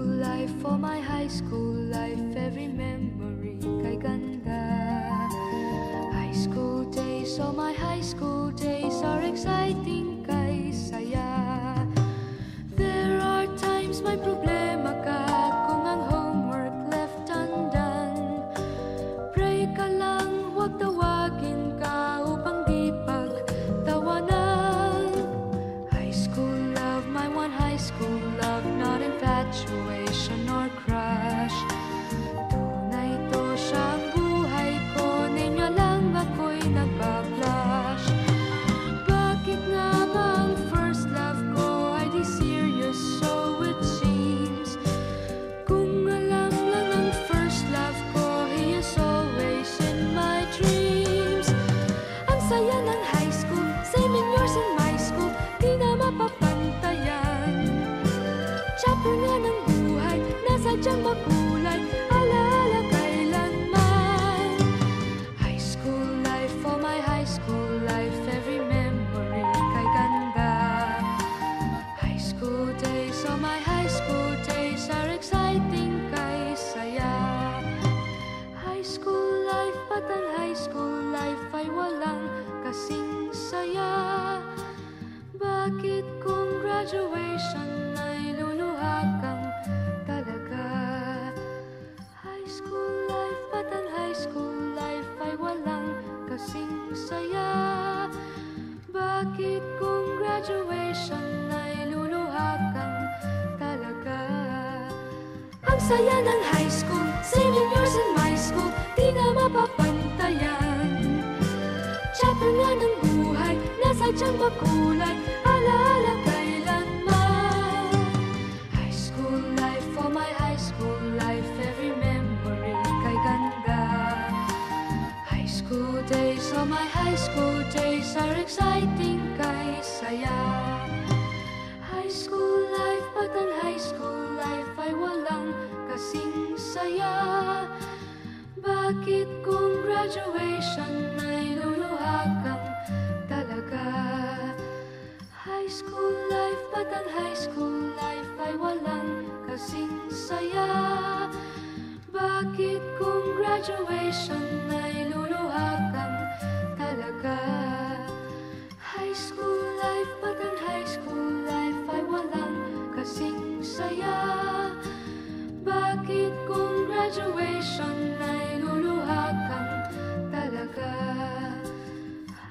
school life, for my high school life, every memory kay ganda. High school days, oh my high school days are exciting kay saya. There are times may problema ka kung ang homework left undone. Pray ka lang, huwag tawagin ka upang di pagtawanan. High school love, my one high school love, not infatuation or crush. Tunay to siyang buhay ko, niya lang ako'y nagbablush. Bakit nga ba ang first love ko ay di serious, so it seems? Kung alam lang ang first love ko, he is always in my dreams. Ang saya ng high school, same in yours in my school, di na mapapantayan. Chapter nga ng buhay, nasadyang makulay, alaala kailanman. High school life, for my high school life, every memory kay ganda. High school days, oh my high school days are exciting kay saya. High school life, but ang high school life ay walang kasing saya. Bakit kung graduation ay luluha kang talaga? High school life, but ang high school life ay walang kasing saya. Bakit kung graduation ay luluha kang talaga? Ang saya ng high school, same in yours in my school, di na mapapantayan. Chapter nga ng buhay, nasadyang makulay, alaala kailanman. High school life, for my high school life, every memory kay ganda. High school days, oh my high school days are exciting kay saya. High school life, but ang high school life ay walang kasing saya. Bakit kung graduation ay luluha kang talaga? High school life, but ang high school life ay walang kasing saya. Bakit kung graduation ay luluha kang talaga? High school life, but ang high school life ay walang kasing saya. Bakit kung graduation ay luluha kang talaga?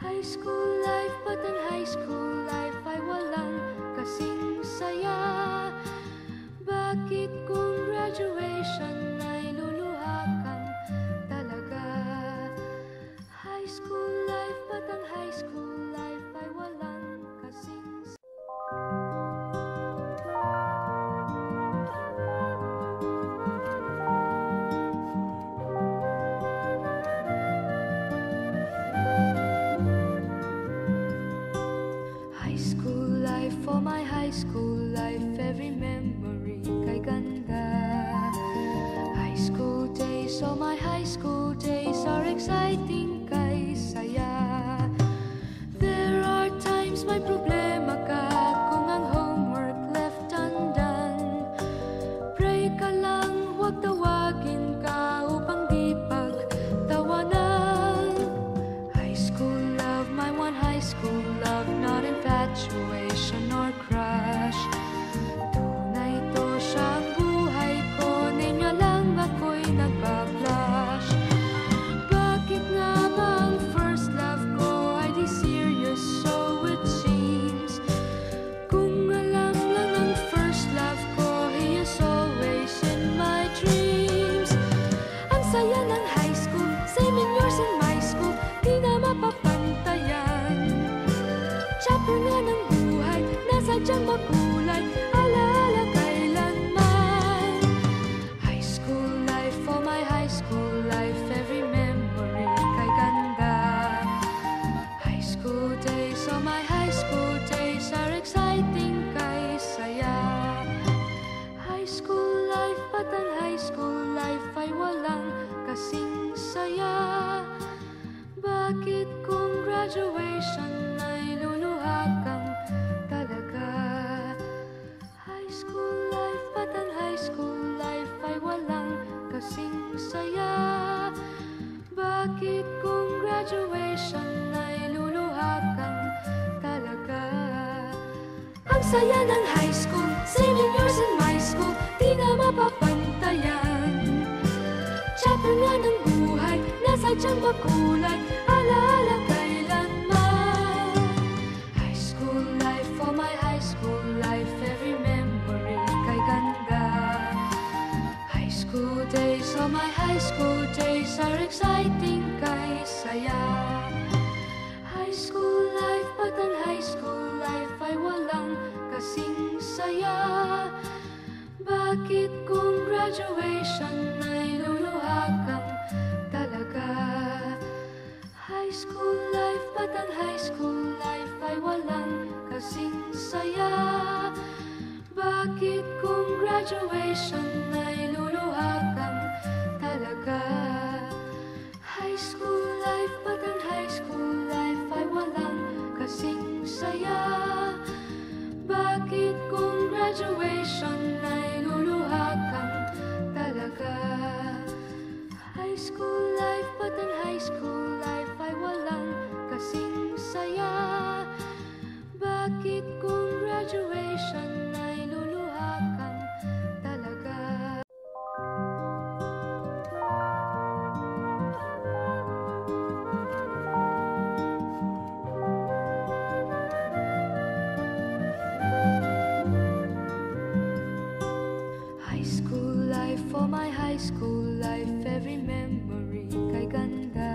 High school life, but ang high school life ay walang kasing saya. Bakit kung graduation ay luluha kang talaga? High school life, but ang high school life ay walang kasing high school life, for my high school life, every memory kay ganda. High school days, oh my high school days are exciting kay saya. There are times may problema ka kung ang homework left undone. Pray ka lang, huwag tawagin ka upang di pagtawanan. High school love, my one high school love, not infatuation or crush. Tunay to siyang buhay ko, niya lang ako'y nagbablush. Bakit nga ba ang first love ko ay di serious, so it seems? Kung alam lang ang first love ko, he is always in my dreams. Ang saya ng high school, same in yours in my school, di na mapapantayan. Chapter nga ng buhay, nasadyang makulay, alaala kailanman. High school life, for my high school life, every memory kay ganda. High school days, oh my high school days are exciting kay saya. High school life, but ang high school life ay walang kasing saya. Bakit kung graduation ay luluha kang talaga? High school life, but ang high school graduation ay luluha kang talaga. Ang saya ng high school, 7 years in my school, di na mapapantayan. Chapter nga ng buhay, nasadyang makulay, alaala kailanman. High school life, for my high school life, every memory kay ganda. High school days, oh my high school days are exciting kay saya. High school life, but ang high school life ay walang kasing saya. Bakit kung graduation ay luluha kang talaga? High school life, but ang high school life ay walang kasing saya. Bakit kung graduation ay luluha kang talaga? High school life, but ang high school life ay walang kasing saya. Bakit kung graduation ay luluha kang talaga? High school life, but ang high school life ay walang kasing saya. Bakit kung graduation ay luluha kang talaga? High school life, for my high school life, every memory kay ganda.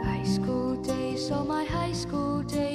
High school days, oh my high school days